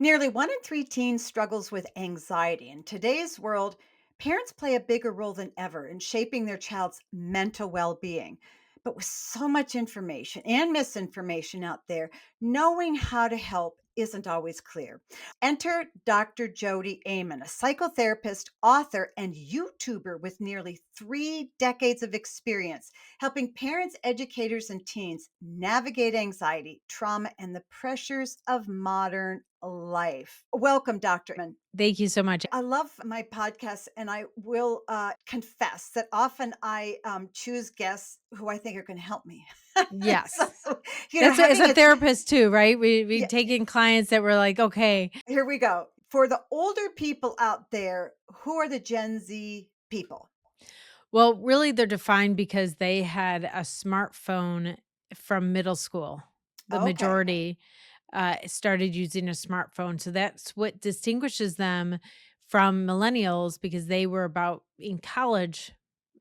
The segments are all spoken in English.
Nearly 1 in 3 teens struggles with anxiety. In today's world, parents play a bigger role than ever in shaping their child's mental well being. But with so much information and misinformation out there, knowing how to help isn't always clear. Enter Dr. Jodi Aman, a psychotherapist, author, and YouTuber with nearly 3 decades of experience helping parents, educators, and teens navigate anxiety, trauma, and the pressures of modern life. Welcome, Dr. Aman. Thank you so much. I love my podcast, and I will confess that often I choose guests who I think are going to help me. so, Yes. As having a a therapist too, right? We yeah, take in clients that were like, "Okay." here we go. For the older people out there, who are the Gen Z people? Well, really they're defined because they had a smartphone from middle school. The Okay. majority started using a smartphone. So that's what distinguishes them from millennials because they were about in college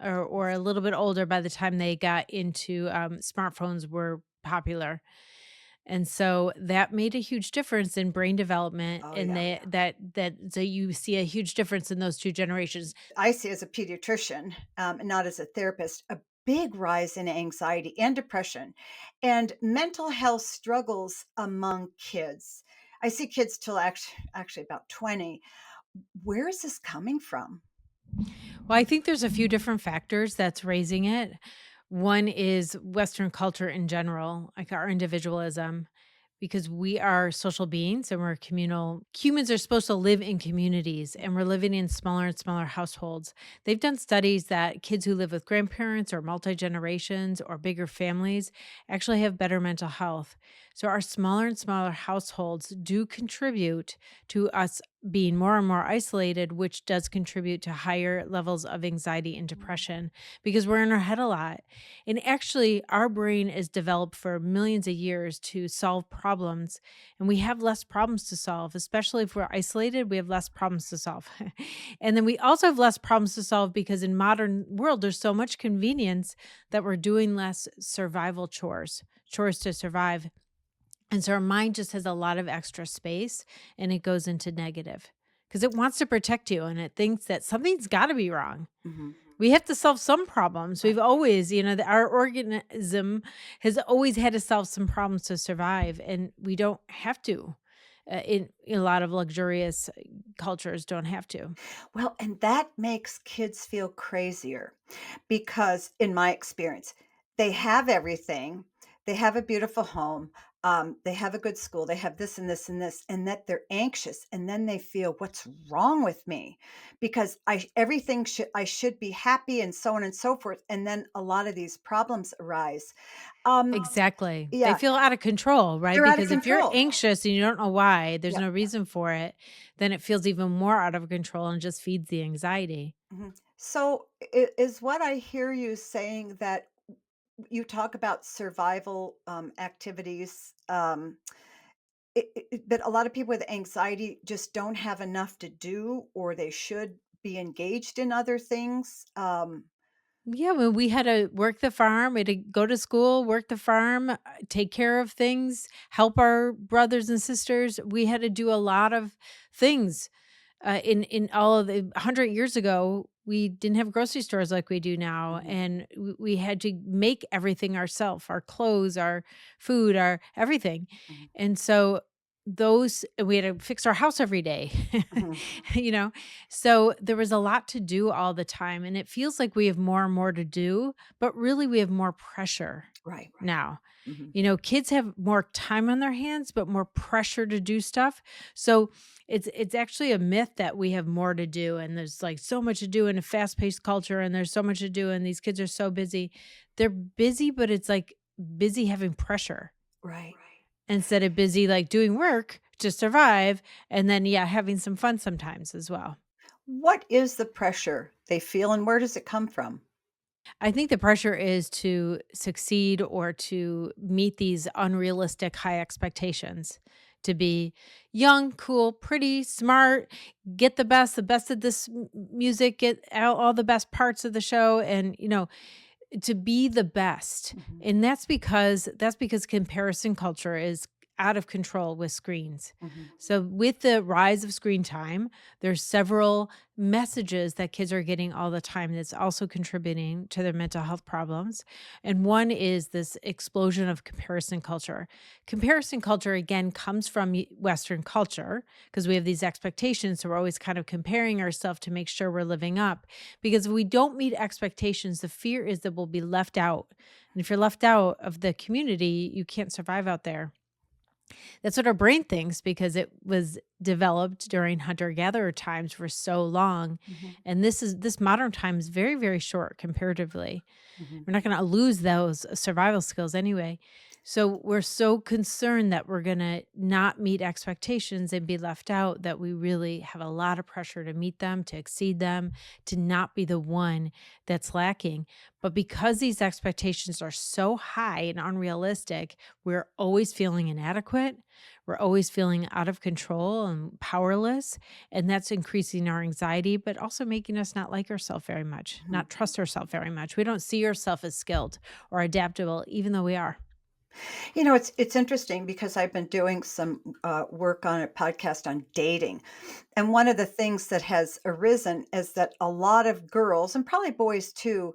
or a little bit older by the time they got into smartphones were popular. And so that made a huge difference in brain development Oh, and yeah. so you see a huge difference in those 2 generations. I see as a pediatrician, and not as a therapist, a big rise in anxiety and depression and mental health struggles among kids. I see kids till actually about 20. Where is this coming from? Well, I think there's a few different factors that's raising it. One is Western culture in general, like our individualism, because we are social beings and we're communal. Humans are supposed to live in communities and we're living in smaller and smaller households. They've done studies that kids who live with grandparents or multi generations or bigger families actually have better mental health. So, our smaller and smaller households do contribute to us being more and more isolated, which does contribute to higher levels of anxiety and depression because we're in our head a lot. And actually, our brain is developed for millions of years to solve problems, and we have less problems to solve, especially if we're isolated, we have less problems to solve. And then we also have less problems to solve because in modern world there's so much convenience that we're doing less survival chores to survive. And so our mind just has a lot of extra space and it goes into negative because it wants to protect you and it thinks that something's got to be wrong. Mhm. We have to solve some problems. We've Right. always, our organism has always had to solve some problems to survive, and we don't have to. In a lot of luxurious cultures, don't have to. Well, and that makes kids feel crazier because, in my experience, they have everything. They have a beautiful home. They have a good school. They have this and this and this, and that they're anxious. And then they feel, what's wrong with me? Because everything I should be happy and so on and so forth. And then a lot of these problems arise. Um, Exactly. They yeah, feel out of control, right? they're out of Because if you're control. anxious and you don't know why, there's Yeah. no reason for it, then it feels even more out of control and just feeds the anxiety. Mhm. So, is what I hear you saying that you talk about survival activities, but a lot of people with anxiety just don't have enough to do, or they should be engaged in other things. Yeah, when we had to work the farm, we had to go to school, work the farm, take care of things, help our brothers and sisters. We had to do a lot of things. In all of the 100 years ago, we didn't have grocery stores like we do now, Mhm, and we had to make everything ourselves, our clothes, our food, our everything. mhm, And so those we had to fix our house every day. mhm. you know so there was a lot to do all the time, and it feels like we have more and more to do, but really we have more pressure Right. now. Mhm. Kids have more time on their hands, but more pressure to do stuff. So it's actually a myth that we have more to do, and there's like so much to do in a fast-paced culture, and there's so much to do, and these kids are so busy. They're busy, but it's like busy having pressure Right. instead of busy like doing work to survive, and then yeah, having some fun sometimes as well. What is the pressure they feel, and where does it come from? I think the pressure is to succeed or to meet these unrealistic high expectations, to be young, cool, pretty, smart, get the best of this music, get all the best parts of the show, and to be the best. Mhm. And that's because comparison culture is out of control with screens. Mhm. So with the rise of screen time, there's several messages that kids are getting all the time that's also contributing to their mental health problems. And one is this explosion of comparison culture. Comparison culture again comes from Western culture because we have these expectations, so we're always kind of comparing ourselves to make sure we're living up. Because if we don't meet expectations, the fear is that we'll be left out. And if you're left out of the community, you can't survive out there. That's what our brain thinks because it was developed during hunter gatherer times for so long. Mhm. And this modern time is very, very short comparatively. Mhm. We're not gonna lose those survival skills anyway. So we're so concerned that we're gonna not meet expectations and be left out that we really have a lot of pressure to meet them, to exceed them, to not be the one that's lacking. But because these expectations are so high and unrealistic, we're always feeling inadequate. We're always feeling out of control and powerless. And that's increasing our anxiety, but also making us not like ourselves very much, Mhm. not trust ourselves very much. We don't see ourselves as skilled or adaptable, even though we are. It's interesting because I've been doing some work on a podcast on dating, and one of the things that has arisen is that a lot of girls and probably boys too,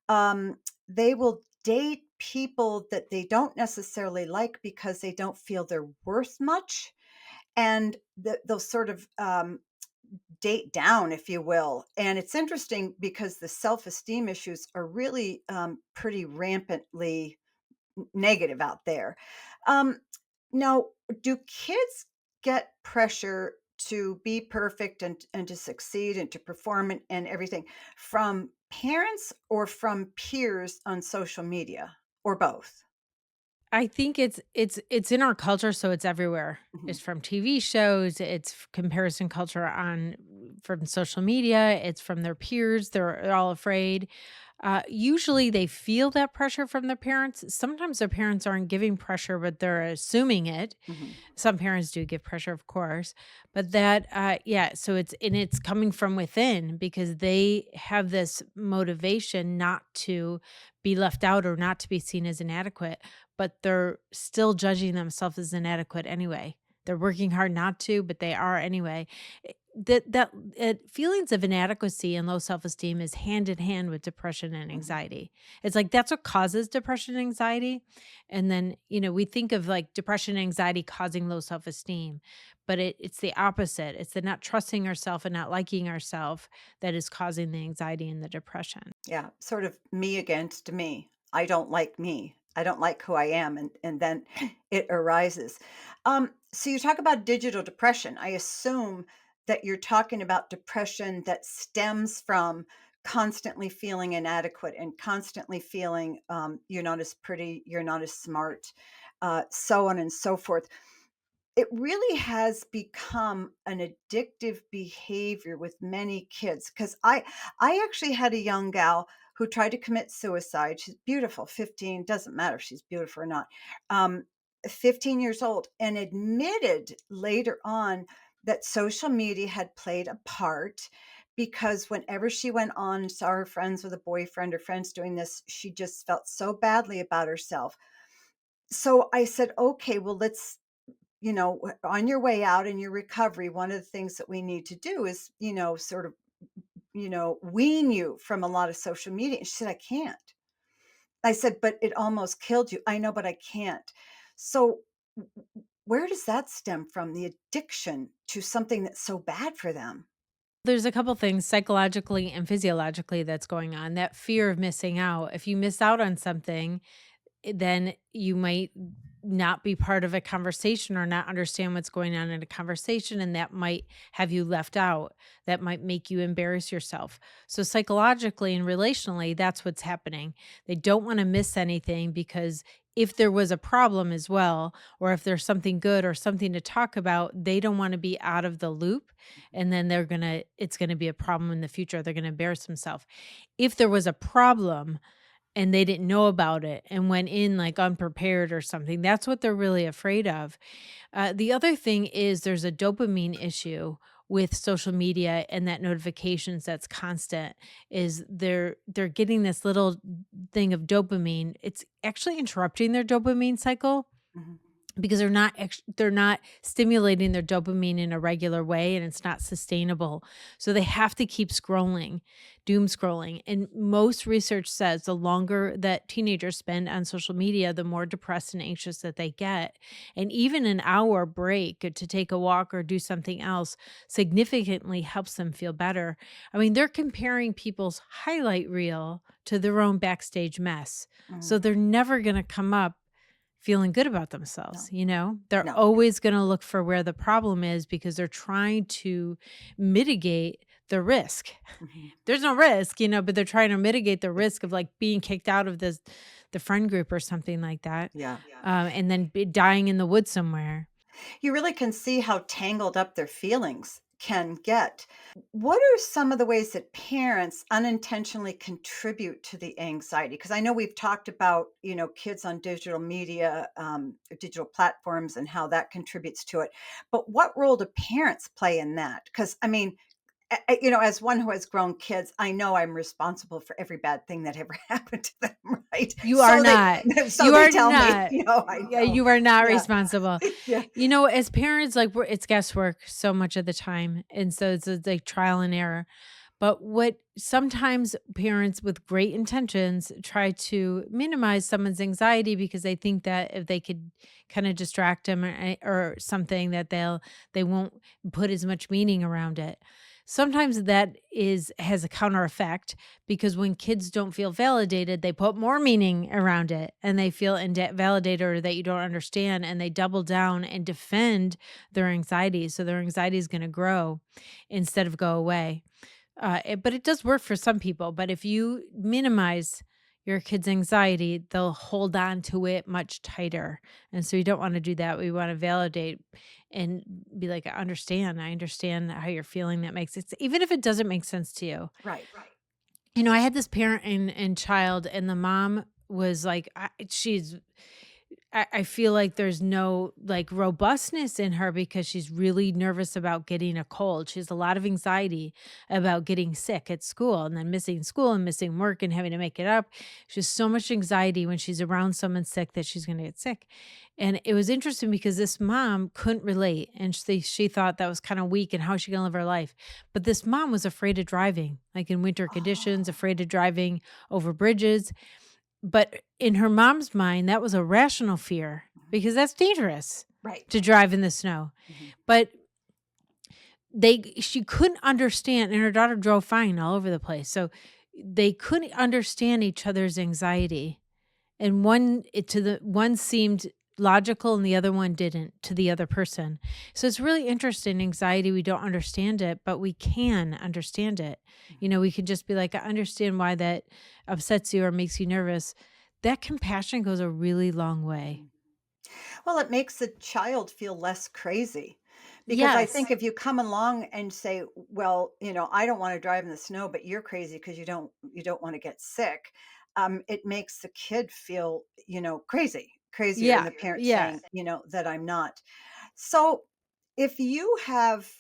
they will date people that they don't necessarily like because they don't feel they're worth much, and they'll sort of date down, if you will. And it's interesting because the self-esteem issues are really pretty rampantly negative out there. Um, Now, do kids get pressure to be perfect and to succeed and to perform and everything from parents or from peers on social media or both? I think it's in our culture, so it's everywhere. Mhm. It's from TV shows, it's comparison culture on from social media, it's from their peers, they're all afraid. Usually they feel that pressure from their parents. Sometimes their parents aren't giving pressure, but they're assuming it. Mhm. Some parents do give pressure, of course, but that, yeah, so it's coming from within because they have this motivation not to be left out or not to be seen as inadequate, but they're still judging themselves as inadequate anyway. They're working hard not to, but they are anyway. Feelings of inadequacy and low self-esteem is hand in hand with depression and Mhm. anxiety. It's like that's what causes depression and anxiety. And then, we think of like depression and anxiety causing low self-esteem, but it's the opposite. It's the not trusting ourselves and not liking ourselves that is causing the anxiety and the depression. Yeah, sort of me against me. I don't like me. I don't like who I am, and then it arises. So you talk about digital depression. I assume that you're talking about depression that stems from constantly feeling inadequate and constantly feeling you're not as pretty, you're not as smart, so on and so forth. It really has become an addictive behavior with many kids. Because I actually had a young gal who tried to commit suicide. She's beautiful, 15, doesn't matter if she's beautiful or not. Um, 15 years old, and admitted later on that social media had played a part because whenever she went on and saw her friends with a boyfriend or friends doing this, she just felt so badly about herself. So I said, "Okay, well, let's on your way out in your recovery, one of the things that we need to do is, sort of, wean you from a lot of social media." And she said, "I can't." I said, "But it almost killed you." "I know, but I can't." So where does that stem from? The addiction to something that's so bad for them? There's a couple things psychologically and physiologically that's going on. That fear of missing out. If you miss out on something, then you might not be part of a conversation or not understand what's going on in a conversation, and that might have you left out. That might make you embarrass yourself. So psychologically and relationally, that's what's happening. They don't want to miss anything because if there was a problem as well, or if there's something good or something to talk about, they don't want to be out of the loop, and then it's gonna be a problem in the future. They're gonna embarrass themselves. If there was a problem and they didn't know about it and went in like unprepared or something, that's what they're really afraid of. The other thing is there's a dopamine issue with social media and that notifications that's constant is they're getting this little thing of dopamine. It's actually interrupting their dopamine cycle. Mhm. because they're not stimulating their dopamine in a regular way, and it's not sustainable. So they have to keep scrolling, doom scrolling. And most research says the longer that teenagers spend on social media, the more depressed and anxious that they get. And even an hour break to take a walk or do something else significantly helps them feel better. I mean, they're comparing people's highlight reel to their own backstage mess. So Mm, they're never going to come up feeling good about themselves, no, you know? They're no. always gonna look for where the problem is because they're trying to mitigate the risk. Mhm. There's no risk, but they're trying to mitigate the risk of, like, being kicked out of the friend group or something like that, Yeah. and then dying in the woods somewhere. You really can see how tangled up their feelings can get. What are some of the ways that parents unintentionally contribute to the anxiety? Because I know we've talked about, kids on digital media, digital platforms, and how that contributes to it. But what role do parents play in that? Because I mean, as one who has grown kids, I know I'm responsible for every bad thing that ever happened to them, right? You are So they, not. so You they are tell me, not. I Yeah, know, you are not yeah, responsible. yeah, As parents, like, it's guesswork so much of the time, and so it's like trial and error. But what sometimes parents with great intentions try to minimize someone's anxiety because they think that if they could kind of distract them or something that they won't put as much meaning around it. Sometimes that is has a counter effect because when kids don't feel validated, they put more meaning around it and they feel validated or that you don't understand and they double down and defend their anxiety. So their anxiety is going to grow instead of go away. But it does work for some people. But if you minimize your kid's anxiety, they'll hold on to it much tighter. And so you don't want to do that. We want to validate and be like, I understand how you're feeling. That makes it, even if it doesn't make sense to you. right. I had this parent and child, and the mom was like, I feel like there's no like robustness in her because she's really nervous about getting a cold. She has a lot of anxiety about getting sick at school and then missing school and missing work and having to make it up. She has so much anxiety when she's around someone sick that she's going to get sick. And it was interesting because this mom couldn't relate and she thought that was kind of weak and how is she going to live her life. But this mom was afraid of driving, like in winter conditions, Oh, afraid of driving over bridges, but in her mom's mind, that was a rational fear mhm, because that's dangerous right. to drive in the snow. Mhm, But she couldn't understand, and her daughter drove fine all over the place. So they couldn't understand each other's anxiety. And one seemed logical and the other one didn't to the other person. So it's really interesting. Anxiety, we don't understand it, but we can understand it. mhm, We can just be like, I understand why that upsets you or makes you nervous. That compassion goes a really long way. mhm. Well, it makes the child feel less crazy because I Yes. think if you come along and say, "Well, I don't want to drive in the snow, but you're crazy because you don't want to get sick," it makes the kid feel, crazier than Yeah. the parent Yeah. saying, that I'm not. So, if you have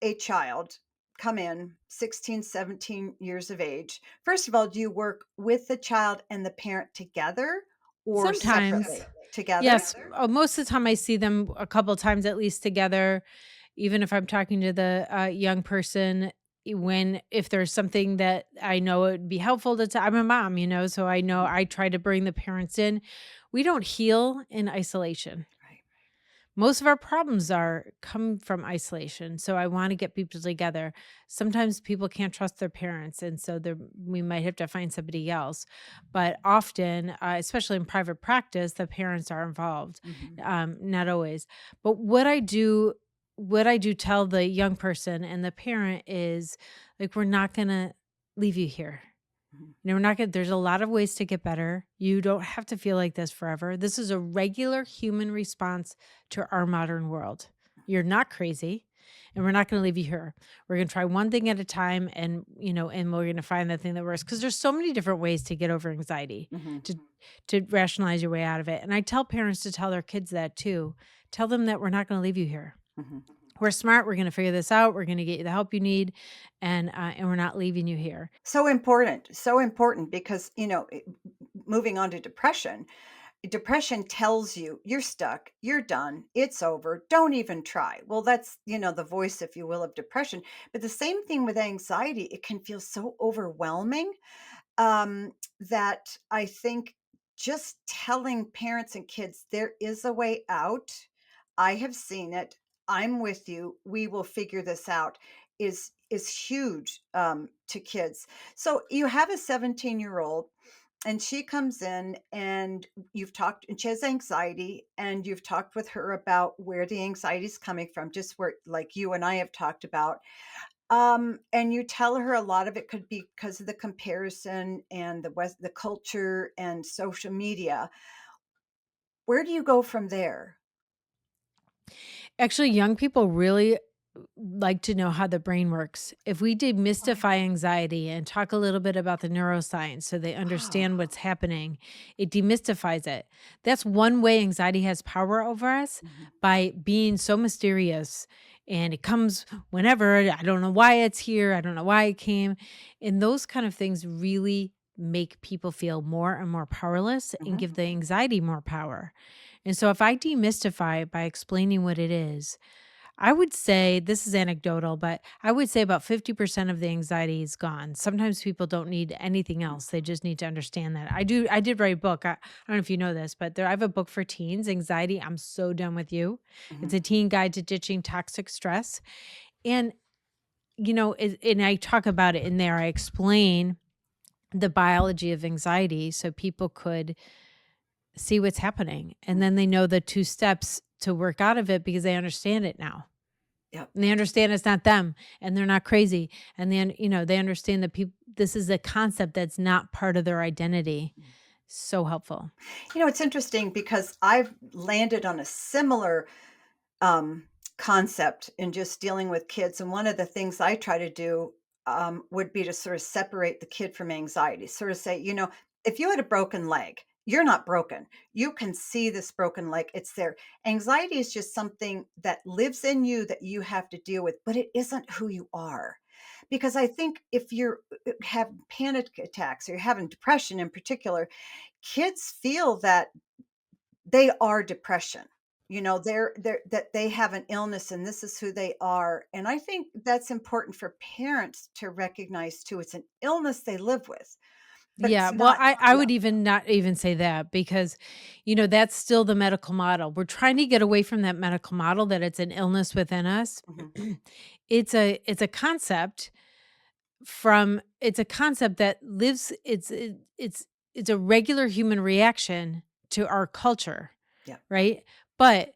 a child come in 16, 17 years of age, first of all, do you work with the child and the parent together or Sometimes. separately? Together? Yes. Most of the time I see them a couple times at least together. Even if I'm talking to the young person, if there's something that I know it would be helpful to I'm a mom, so I know Mhm. I try to bring the parents in. We don't heal in isolation. Right. Most of our problems are come from isolation. So I want to get people together. Sometimes people can't trust their parents, and so we might have to find somebody else. But often, especially in private practice, the parents are involved. Mhm. Not always, but what I do tell the young person and the parent is like, we're not gonna leave you here. Mhm. We're not gonna there's a lot of ways to get better. You don't have to feel like this forever. This is a regular human response to our modern world. You're not crazy, and we're not gonna leave you here. We're gonna try one thing at a time and we're gonna find the thing that works. Because there's so many different ways to get over anxiety, Mhm. to to rationalize your way out of it. And I tell parents to tell their kids that too. Tell them that we're not gonna leave you here. Mhm. We're smart, we're gonna figure this out, we're gonna get you the help you need, and we're not leaving you here. So important because, moving on to depression, depression tells you you're stuck, you're done, it's over, don't even try. Well, that's, the voice, if you will, of depression. But the same thing with anxiety, it can feel so overwhelming, that I think just telling parents and kids there is a way out. I have seen it. I'm with you. We will figure this out is huge, to kids. So you have a 17-year-old and she comes in and you've talked and she has anxiety and you've talked with her about where the anxiety is coming from, just where like you and I have talked about, and you tell her a lot of it could be because of the comparison and the culture and social media. Where do you go from there? Actually, young people really like to know how the brain works. If we Oh, demystify anxiety and talk a little bit about the neuroscience so they yeah. understand what's happening, it demystifies it. That's one way anxiety has power over us, Mhm, by being so mysterious. And it comes whenever. I don't know why it's here. I don't know why it came. And those kind of things really make people feel more and more powerless and mhm, give the anxiety more power. And so if I demystify it by explaining what it is, I would say this is anecdotal, but I would say about 50% of the anxiety is gone. Sometimes people don't need anything mhm, else. They just need to understand that. I did write a book. I don't know if you know this, but I have a book for teens, Anxiety, I'm So Done With You. It's mhm, a teen guide to ditching toxic stress. And, and I talk about it in there. I explain the biology of anxiety so people could see what's happening. And mhm. then they know the two steps to work out of it because they understand it now. Yep. And they understand it's not them and they're not crazy. And then, they understand that people this is a concept that's not part of their identity. So helpful. It's interesting because I've landed on a similar um, concept in just dealing with kids. And one of the things I try to do, would be to sort of separate the kid from anxiety, sort of say, if you had a broken leg, you're not broken. You can see this broken leg, it's there. Anxiety is just something that lives in you that you have to deal with, but it isn't who you are. Because I think if you're have panic attacks or you're having depression in particular, kids feel that they are depression. They're that they have an illness and this is who they are. And I think that's important for parents to recognize too. It's an illness they live with, but Yeah, it's well, not. I Yeah. would even not even say that because, that's still the medical model. We're trying to get away from that medical model that it's an illness within us. Mhm, It's a concept it's a concept that lives it's a regular human reaction to our culture, yeah. right? But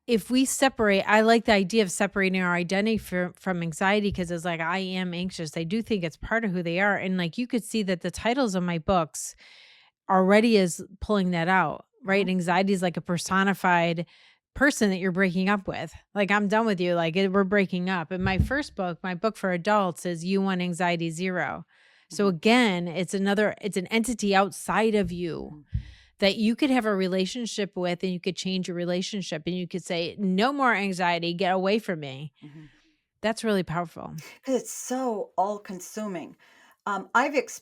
if we separate, I like the idea of separating our identity from anxiety because it's like I am anxious. I do think it's part of who they are. And like you could see that the titles of my books already is pulling that out, right? Mhm, Anxiety is like a personified person that you're breaking up with. Like, I'm done with you. Like, we're breaking up. And my first book, my book for adults, is You Want Anxiety Zero. So mhm, again, it's an entity outside of you mhm, that you could have a relationship with and you could change your relationship and you could say, no more anxiety, get away from me. mhm. That's really powerful. 'Cause it's so all-consuming.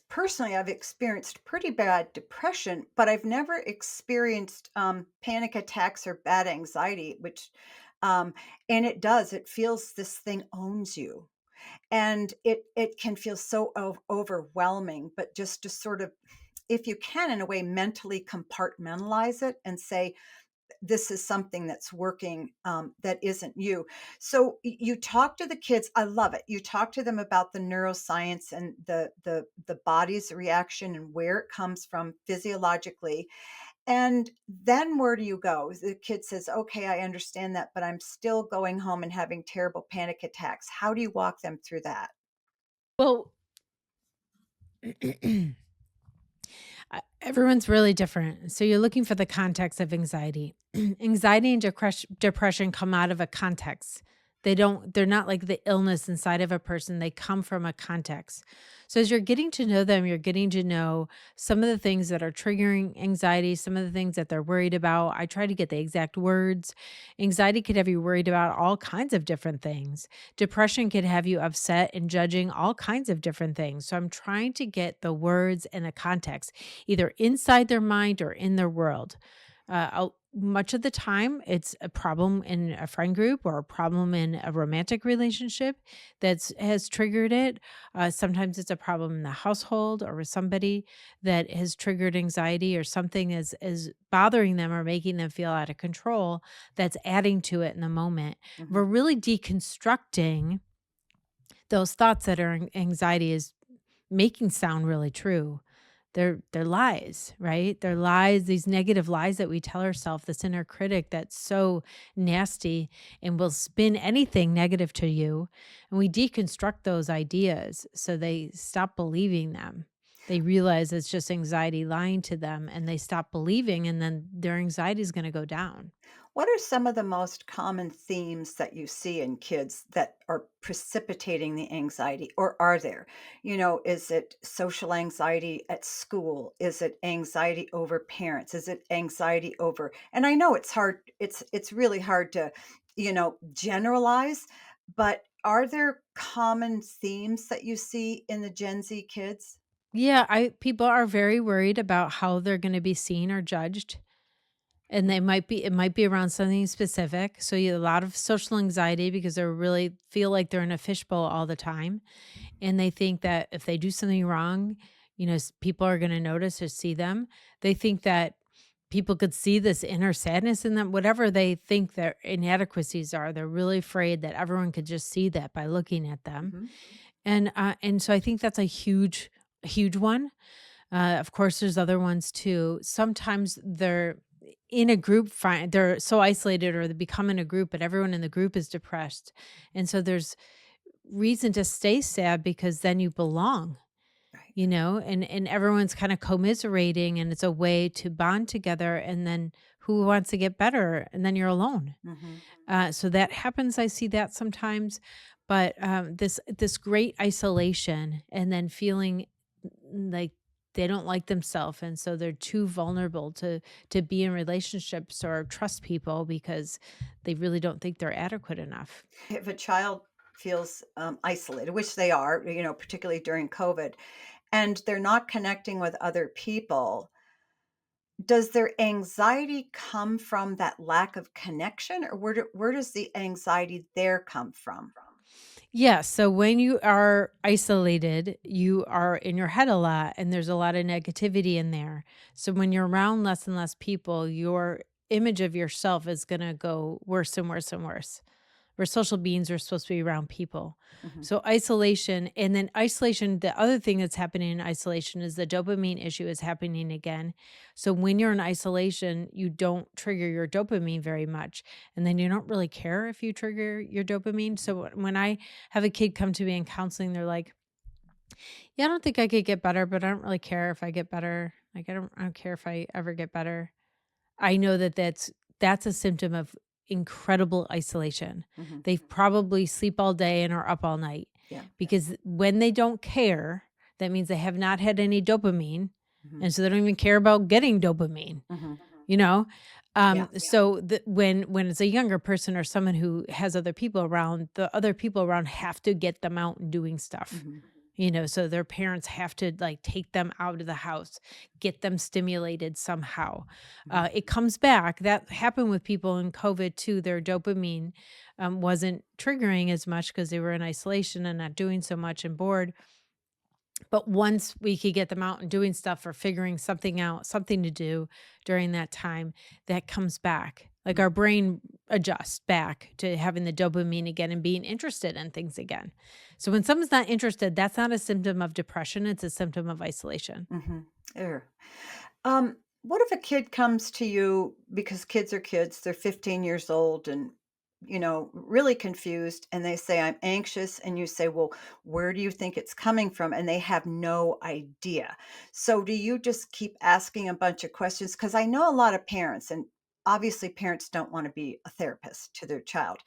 Personally, I've experienced pretty bad depression, but I've never experienced, panic attacks or bad anxiety, which, um and it feels this thing owns you. And it can feel so overwhelming, but just to sort of, if you can, in a way, mentally compartmentalize it and say, this is something that's working, that isn't you. So you talk to the kids. I love it. You talk to them about the neuroscience and the body's reaction and where it comes from physiologically. And then where do you go? The kid says, okay, I understand that, but I'm still going home and having terrible panic attacks. How do you walk them through that? Well, everyone's really different. So you're looking for the context of anxiety. Anxiety and depression come out of a context. They're not like the illness inside of a person. They come from a context. So as you're getting to know them, you're getting to know some of the things that are triggering anxiety, some of the things that they're worried about. I try to get the exact words. Anxiety could have you worried about all kinds of different things. Depression could have you upset and judging all kinds of different things. So I'm trying to get the words and the context either inside their mind or in their world. Much of the time, it's a problem in a friend group or a problem in a romantic relationship that's has triggered it. Sometimes it's a problem in the household or with somebody that has triggered anxiety or something is bothering them or making them feel out of control that's adding to it in the moment. We're Mhm. really deconstructing those thoughts that are anxiety is making sound really true. They're lies, right? They're lies, these negative lies that we tell ourselves, this inner critic that's so nasty and will spin anything negative to you. And we deconstruct those ideas so they stop believing them. They realize it's just anxiety lying to them and they stop believing, and then their anxiety is going to go down. What are some of the most common themes that you see in kids that are precipitating the anxiety, or are there? Is it social anxiety at school? Is it anxiety over parents? Is it anxiety over, and I know it's hard, it's really hard to, generalize, but are there common themes that you see in the Gen Z kids? Yeah, I people are very worried about how they're going to be seen or judged. And they might be it might be around something specific. So you a lot of social anxiety because they really feel like they're in a fishbowl all the time. And they think that if they do something wrong, people are going to notice or see them. They think that people could see this inner sadness in them, whatever they think their inadequacies are. They're really afraid that everyone could just see that by looking at them. Mhm. And so I think that's a huge one. Of course, there's other ones too. Sometimes they're in a group, fine. They're so isolated, or they become in a group, but everyone in the group is depressed. And so there's reason to stay sad because then you belong, Right. and everyone's kind of commiserating, and it's a way to bond together. And then who wants to get better? And then you're alone. Mhm. So that happens. I see that sometimes, but this great isolation, and then feeling like they don't like themselves, and so they're too vulnerable to be in relationships or trust people because they really don't think they're adequate enough. If a child feels isolated, which they are, particularly during COVID, and they're not connecting with other people, does their anxiety come from that lack of connection, or where does the anxiety there come from? Yeah, so when you are isolated, you are in your head a lot and there's a lot of negativity in there. So when you're around less and less people, your image of yourself is going to go worse and worse and worse. We're social beings, we're supposed to be around people. Mhm. So isolation, and then isolation, the other thing that's happening in isolation is the dopamine issue is happening again. So when you're in isolation, you don't trigger your dopamine very much. And then you don't really care if you trigger your dopamine. So when I have a kid come to me in counseling, they're like, "Yeah, I don't think I could get better, but I don't really care if I get better. Like I don't care if I ever get better." I know that that's a symptom of incredible isolation. Mhm. They probably sleep all day and are up all night Yeah. because when they don't care, that means they have not had any dopamine, Mhm. and so they don't even care about getting dopamine, Mhm. you know? Yeah. So when it's a younger person or someone who has other people around, the other people around have to get them out and doing stuff. Mhm. So their parents have to like take them out of the house, get them stimulated somehow. Mhm. It comes back. That happened with people in COVID too. Their dopamine wasn't triggering as much because they were in isolation and not doing so much and bored. But once we could get them out and doing stuff or figuring something out, something to do during that time, that comes back. Like Mhm. our brain adjusts back to having the dopamine again and being interested in things again. So when someone's not interested, that's not a symptom of depression, it's a symptom of isolation. Mhm. Err. What if a kid comes to you, because kids are kids, they're 15 years old and, really confused, and they say, I'm anxious. And you say, well, where do you think it's coming from? And they have no idea. So do you just keep asking a bunch of questions? Because I know a lot of parents, and obviously parents don't want to be a therapist to their child,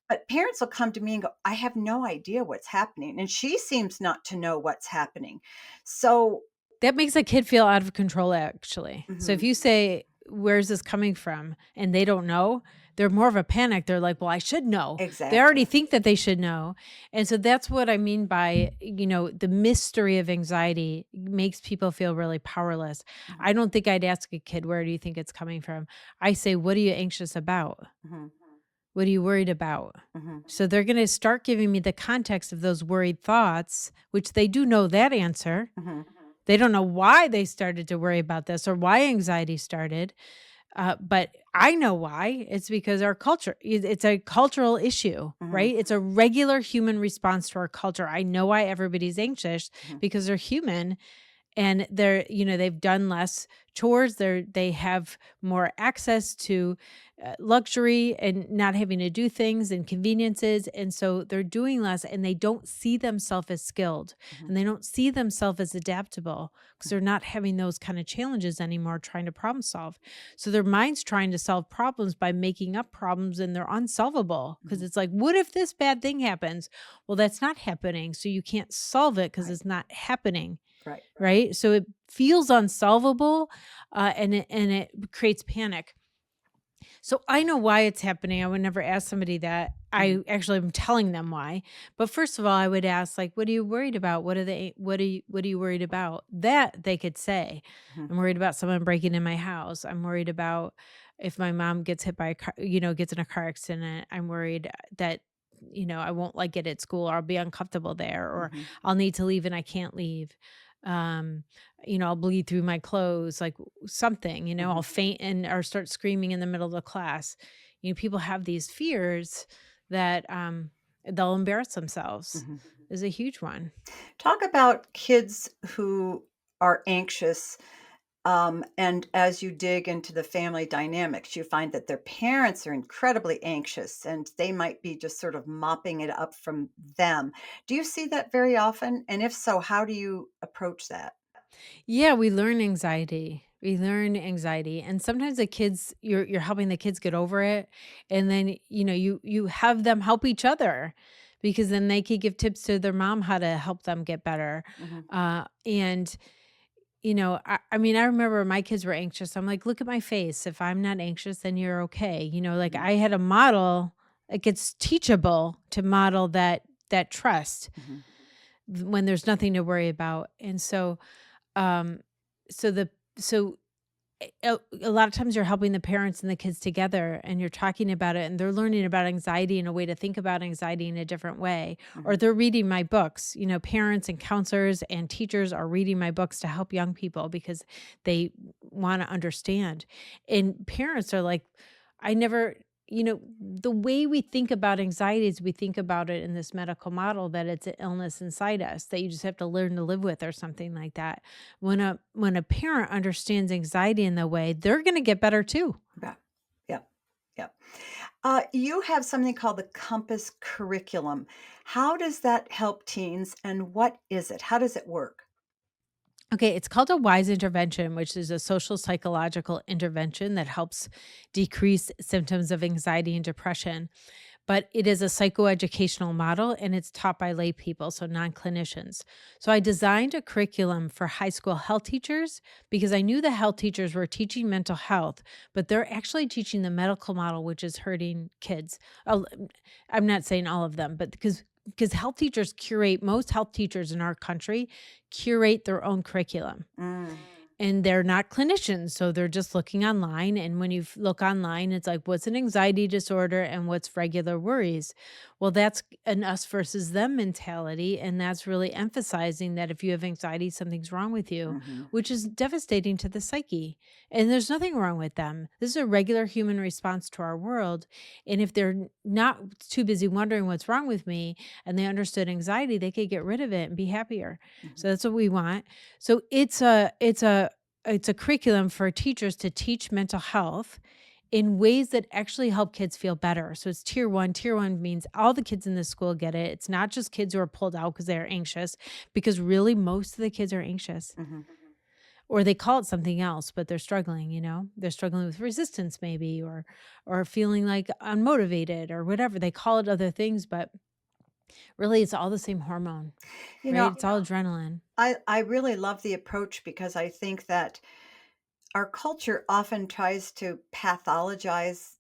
but parents will come to me and go, I have no idea what's happening. And she seems not to know what's happening. So, That makes a kid feel out of control, actually. So if mhm, you say, "Where's this coming from?" and they don't know, they're more of a panic. They're like, "Well, I should know." They already Exactly. think that they should know. And so that's what I mean by, the mystery of anxiety makes people feel really powerless. Mhm, I don't think I'd ask a kid, "Where do you think it's coming from?" I say, "What are you anxious about? mhm, What are you worried about?" mhm, So they're going to start giving me the context of those worried thoughts, which they do know that answer. mhm, They don't know why they started to worry about this or why anxiety started. But I know why. It's because our culture, it's a cultural issue, mhm, right? It's a regular human response to our culture. I know why everybody's anxious mhm, because they're human and they've done less chores, they have more access to luxury and not having to do things and conveniences, and so they're doing less and they don't see themselves as skilled mhm, and they don't see themselves as adaptable because they're not having those kind of challenges anymore trying to problem solve. So their mind's trying to solve problems by making up problems and they're unsolvable because mhm. it's like, what if this bad thing happens? Well, that's not happening, so you can't solve it because Right, it's not happening. right. Right? So it feels unsolvable, and it creates panic. So I know why it's happening. I would never ask somebody that. Mhm, I actually am telling them why. But first of all, I would ask like, "What are you worried about? What are you worried about?" That they could say. mhm, "I'm worried about someone breaking in my house. I'm worried about if my mom gets hit by a car, gets in a car accident. I'm worried that I won't like it at school or I'll be uncomfortable there or mhm, I'll need to leave and I can't leave. Um, I'll bleed through my clothes, like something, I'll mhm, faint and or start screaming in the middle of the class. People have these fears that they'll embarrass themselves. mhm. Is a huge one. Talk about kids who are anxious. And as you dig into the family dynamics, you find that their parents are incredibly anxious and they might be just sort of mopping it up from them. Do you see that very often? And if so, how do you approach that? Yeah, we learn anxiety. We learn anxiety, and sometimes the kids, you're helping the kids get over it, and then you have them help each other because then they could give tips to their mom how to help them get better. Mhm, And I mean, I remember my kids were anxious. I'm like, look at my face. If I'm not anxious, then you're okay. Like mhm, I had a model. Like it's teachable to model that trust mhm, when there's nothing to worry about, and um, so the so a lot of times you're helping the parents and the kids together and you're talking about it and they're learning about anxiety and a way to think about anxiety in a different way. Or mhm, they're reading my books. Parents and counselors and teachers are reading my books to help young people because they want to understand. And parents are like, I never, the way we think about anxiety is we think about it in this medical model that it's an illness inside us that you just have to learn to live with or something like that. When a parent understands anxiety in the way, they're gonna get better too. yeah, yeah, yeah. You have something called the Compass curriculum. How does that help teens and what is it? How does it work? Okay, it's called a WISE intervention, which is a social psychological intervention that helps decrease symptoms of anxiety and depression. But it is a psychoeducational model and it's taught by lay people, so non clinicians. So I designed a curriculum for high school health teachers because I knew the health teachers were teaching mental health, but they're actually teaching the medical model, which is hurting kids. I'm not saying all of them, but because health teachers curate, most health teachers in our country curate their own curriculum Mm, and they're not clinicians, so they're just looking online, and when you look online, it's like, what's an anxiety disorder and what's regular worries? Well, that's an us versus them mentality, and that's really emphasizing that if you have anxiety, something's wrong with you, mhm, which is devastating to the psyche, and there's nothing wrong with them. This is a regular human response to our world, and if they're not too busy wondering what's wrong with me, and they understood anxiety, they could get rid of it and be happier. mhm, So that's what we want. So it's a curriculum for teachers to teach mental health in ways that actually help kids feel better. So it's tier 1. Tier 1 means all the kids in the school get it. It's not just kids who are pulled out because they're anxious, because really most of the kids are anxious. mhm. Or they call it something else, but they're struggling. They're struggling with resistance maybe or feeling like unmotivated or whatever. They call it other things, but really it's all the same hormone, You right? know, It's all adrenaline. I really love the approach because I think that our culture often tries to pathologize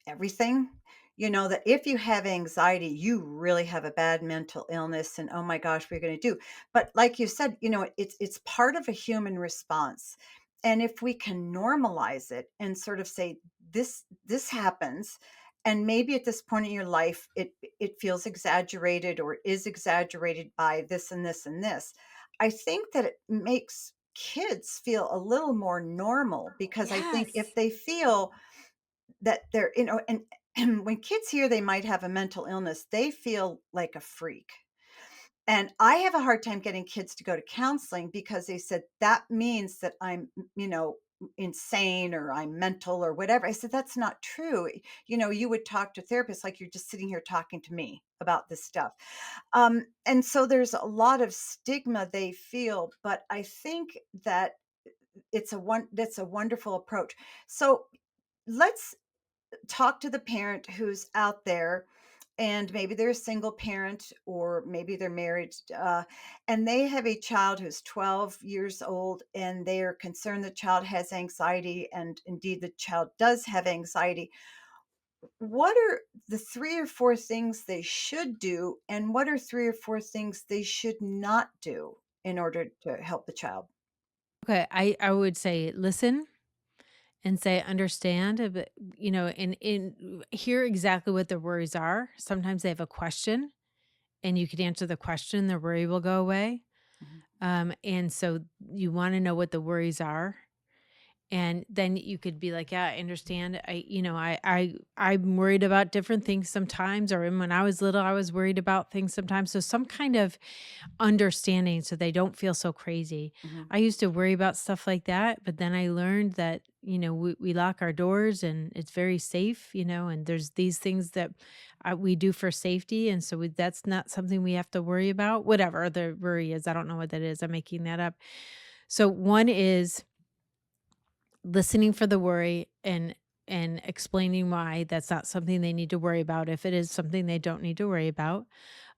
everything. You know, that if you have anxiety, you really have a bad mental illness and oh my gosh, what are you going to do? But like you said, it's part of a human response. And if we can normalize it and sort of say this happens, and maybe at this point in your life it feels exaggerated or is exaggerated by this and this and this. I think that it makes kids feel a little more normal, because I think if Yes. they feel that they're, and when kids hear they might have a mental illness, they feel like a freak. And I have a hard time getting kids to go to counseling because they said that means that I'm, insane or I'm mental or whatever. I said, that's not true. You would talk to therapists like you're just sitting here talking to me about this stuff. And so there's a lot of stigma they feel, but I think that that's a wonderful approach. So let's talk to the parent who's out there, and maybe they're a single parent or maybe they're married, and they have a child who's 12 years old and they are concerned the child has anxiety, and indeed the child does have anxiety. What are the three or four things they should do, and what are three or four things they should not do in order to help the child? Okay, I would say listen and say understand, but and hear exactly what their worries are. Sometimes they have a question, and you could answer the question, their worry will go away. Mhm, And so you want to know what the worries are. And then you could be like, "Yeah, I understand. I'm worried about different things sometimes, or when I was little, I was worried about things sometimes." So some kind of understanding so they don't feel so crazy. mhm, I used to worry about stuff like that, but then I learned that, we lock our doors and it's very safe, and there's these things that we do for safety. And so that's not something we have to worry about, whatever the worry is. I don't know what that is. I'm making that up. So one is listening for the worry and explaining why that's not something they need to worry about if it is something they don't need to worry about.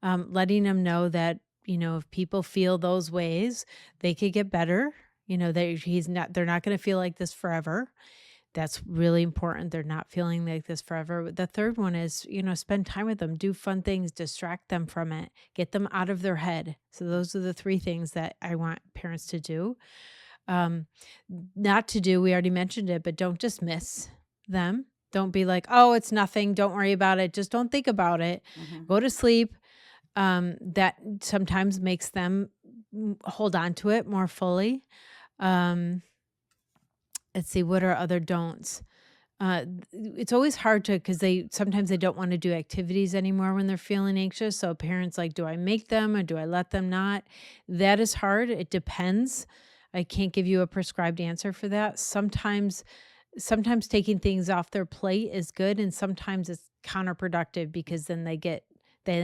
Letting them know that, if people feel those ways, they could get better. They're not going to feel like this forever. That's really important. They're not feeling like this forever. The third one is, spend time with them, do fun things, distract them from it, get them out of their head. So those are the three things that I want parents to do. Um, Not to do, we already mentioned it, but don't dismiss them. Don't be like, "Oh, it's nothing. Don't worry about it. Just don't think about it. mhm. Go to sleep." That sometimes makes them hold on to it more fully. Um, let's see, what are other don'ts? It's always hard to because they sometimes they don't want to do activities anymore when they're feeling anxious. So parents like, do I make them or do I let them not? That is hard. It depends. I can't give you a prescribed answer for that. Sometimes taking things off their plate is good, and sometimes it's counterproductive because then they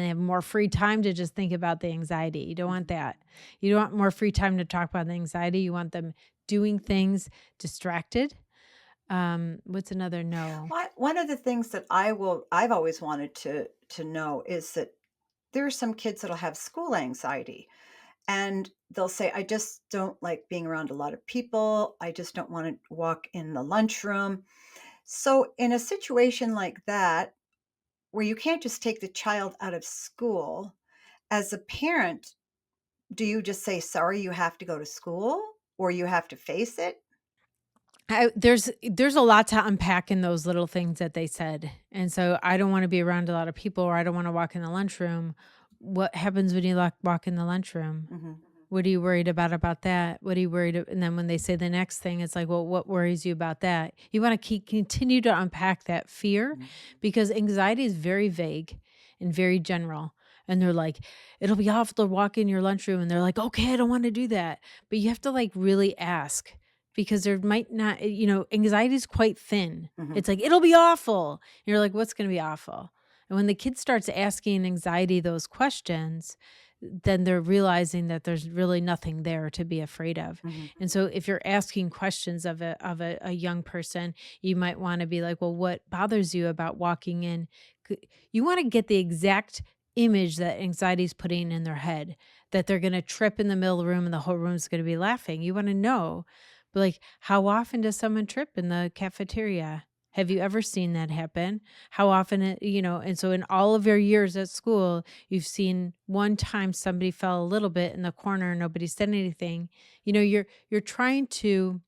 have more free time to just think about the anxiety. You don't want Mhm. that. You don't want more free time to talk about the anxiety. You want them doing things distracted. What's another no? One of the things that I've always wanted to know is that there are some kids that'll have school anxiety, and they'll say, "I just don't like being around a lot of people. I just don't want to walk in the lunchroom." So, in a situation like that, where you can't just take the child out of school, as a parent, do you just say, "Sorry, you have to go to school," or you have to face it? There's a lot to unpack in those little things that they said, and so I don't wanna be around a lot of people, or I don't wanna walk in the lunchroom. What happens when you walk in the lunchroom? Mhm, What are you worried about that? What are you worried a and then when they say the next thing, it's like, "Well, what worries you about that?" You wanna continue to unpack that fear mhm, because anxiety is very vague and very general, and they're like, "It'll be awful to walk in your lunchroom," and they're like, "Okay, I don't wanna do that." But you have to, like, really ask because there might not anxiety is quite thin. mhm, It's like, "It'll be awful." And you're like, "What's gonna be awful?" And when the kid starts asking anxiety those questions, then they're realizing that there's really nothing there to be afraid of. mhm, And so if you're asking questions of a young person, you might want to be like, "Well, what bothers you about walking in?" You want to get the exact image that anxiety is putting in their head, that they're going to trip in the middle of the room and the whole room's going to be laughing. You want to know, but like, how often does someone trip in the cafeteria? Have you ever seen that happen? How often and so in all of your years at school, you've seen one time somebody fell a little bit in the corner and nobody said anything. You're trying to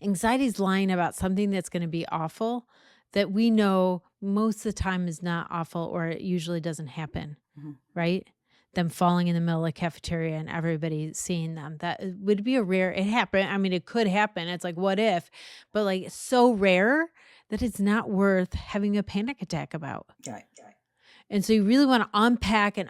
anxiety's lying about something that's going to be awful that we know most of the time is not awful or it usually doesn't happen, Mhm. right? Them falling in the middle of the cafeteria and everybody seeing them. That would be a rare it happened. I mean, it could happen. It's like, what if? But like it's so rare that it's not worth having a panic attack about. Right. And so you really want to unpack and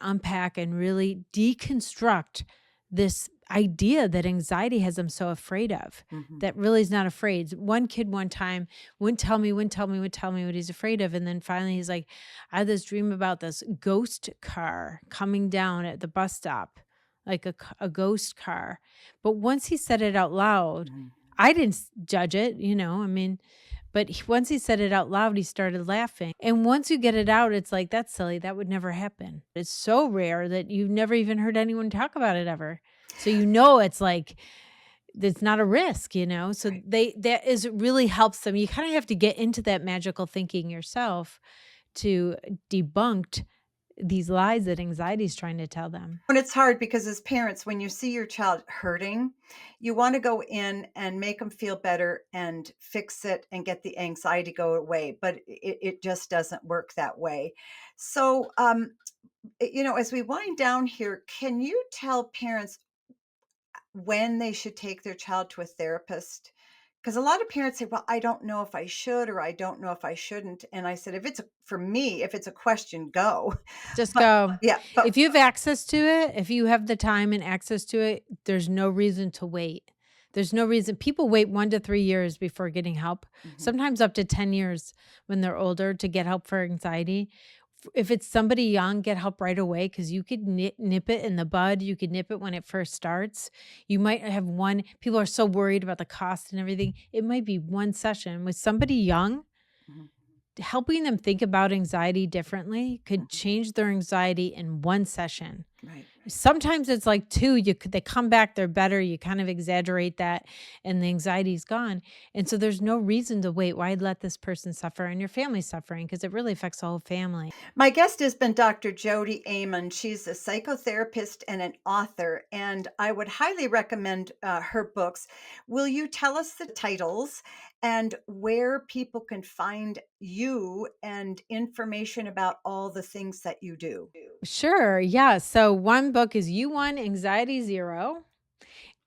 really deconstruct this idea that anxiety has them so afraid of, Mhm. that really is not afraid. One kid one time wouldn't tell me what he's afraid of. And then finally he's like, I had this dream about this ghost car coming down at the bus stop, like a ghost car. But once he said it out loud, Mhm. I didn't judge it, I mean, but once he said it out loud, he started laughing. And once you get it out, it's like, that's silly. That would never happen. It's so rare that you've never even heard anyone talk about it ever. So it's like it's not a risk. So Right. that is really helps them. You kind of have to get into that magical thinking yourself to debunk these lies that anxiety is trying to tell them. And it's hard because as parents, when you see your child hurting, you want to go in and make them feel better and fix it and get the anxiety go away, but it just doesn't work that way. So, as we wind down here, can you tell parents when they should take their child to a therapist? Because a lot of parents say, well, I don't know if I should or I don't know if I shouldn't. And I said, for me, if it's a question, go. Just But go. yeah, but If you have access to it, if you have the time and access to it, there's no reason to wait. There's no reason. People wait 1 to 3 years before getting help, mhm, sometimes up to 10 years when they're older to get help for anxiety. If it's somebody young, get help right away because you could nip it in the bud. You could nip it when it first starts. You might have one, people are so worried about the cost and everything. It might be one session with somebody young. mhm, Helping them think about anxiety differently could mhm, change their anxiety in one session. right. Sometimes it's like 2, they come back, they're better, you kind of exaggerate that, and the anxiety's gone, and so there's no reason to wait. Why let this person suffer and your family suffering? Because it really affects the whole family. My guest has been Dr. Jodi Aman. She's a psychotherapist and an author, and I would highly recommend her books. Will you tell us the titles and where people can find you and information about all the things that you do? Sure, yeah, so one book is You Won Anxiety Zero.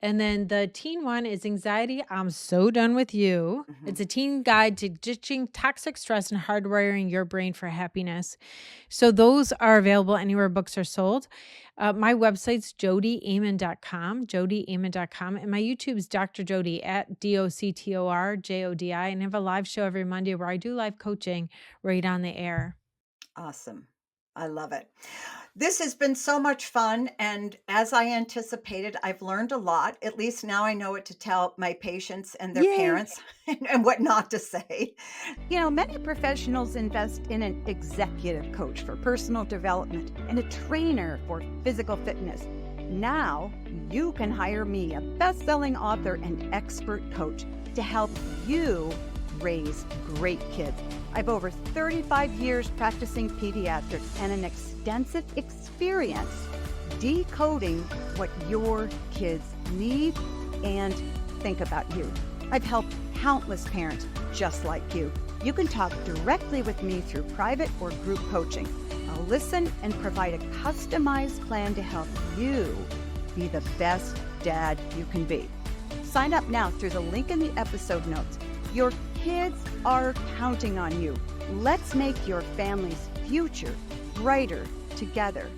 And then the teen one is Anxiety, I'm So Done With You. Mhm. It's a teen guide to ditching toxic stress and hardwiring your brain for happiness. So those are available anywhere books are sold. My website's jodiaman.com, jodiaman.com. And my YouTube is Dr. Jodi at DoctorJodi. And I have a live show every Monday where I do live coaching right on the air. Awesome. I love it. This has been so much fun. And as I anticipated, I've learned a lot. At least now I know what to tell my patients and their Yay. parents and what not to say. Many professionals invest in an executive coach for personal development and a trainer for physical fitness. Now you can hire me, a best-selling author and expert coach, to help you raise great kids. I've over 35 years practicing pediatrics and an extensive experience decoding what your kids need and think about you. I've helped countless parents just like you. You can talk directly with me through private or group coaching. I'll listen and provide a customized plan to help you be the best dad you can be. Sign up now through the link in the episode notes. Your kids are counting on you. Let's make your family's future brighter together.